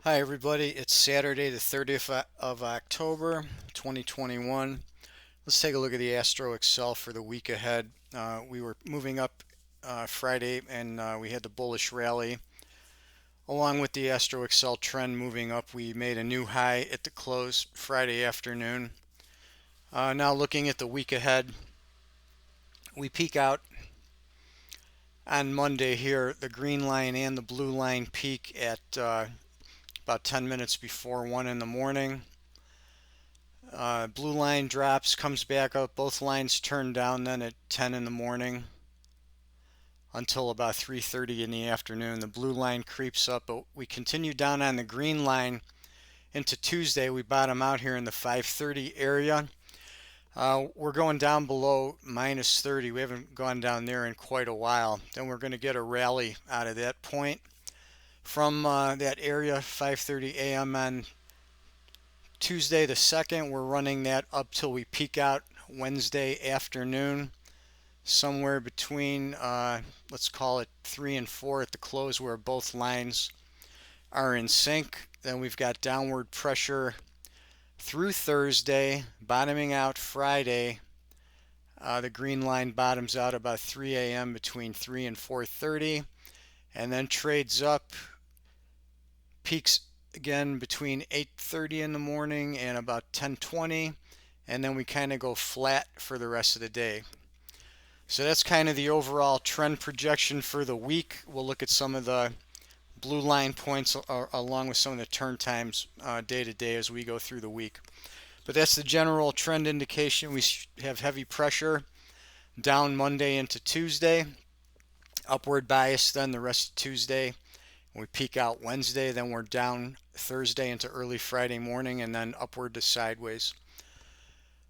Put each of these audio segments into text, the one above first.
Hi everybody, it's Saturday the 30th of October 2021. Let's take a look at the Astro Excel for the week ahead. We were moving up Friday and we had the bullish rally. Along with the Astro Excel trend moving up, we made a new high at the close Friday afternoon. Now looking at the week ahead, we peak out on Monday here. The green line and the blue line peak at about 10 minutes before 1 in the morning. Blue line drops, comes back up. Both lines turn down then at 10 in the morning until about 3:30 in the afternoon. The blue line creeps up, but we continue down on the green line into Tuesday. We bottom out here in the 5:30 area. We're going down below minus 30. We haven't gone down there in quite a while. Then we're going to get a rally out of that point. From that area, 5:30 a.m. on Tuesday the 2nd, we're running that up till we peak out Wednesday afternoon, somewhere between, let's call it 3 and 4 at the close, where both lines are in sync. Then we've got downward pressure through Thursday, bottoming out Friday. The green line bottoms out about 3 a.m. between 3 and 4:30, and then trades up, peaks again between 8:30 in the morning and about 10:20, and then we kind of go flat for the rest of the day. So that's kind of the overall trend projection for the week. We'll look at some of the blue line points along with some of the turn times day to day as we go through the week. But that's the general trend indication. We have heavy pressure down Monday into Tuesday, upward bias then the rest of Tuesday. We peak out Wednesday, then we're down Thursday into early Friday morning, and then upward to sideways.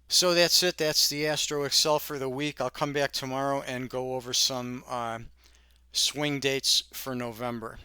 So that's it. That's the Astro Excel for the week. I'll come back tomorrow and go over some swing dates for November.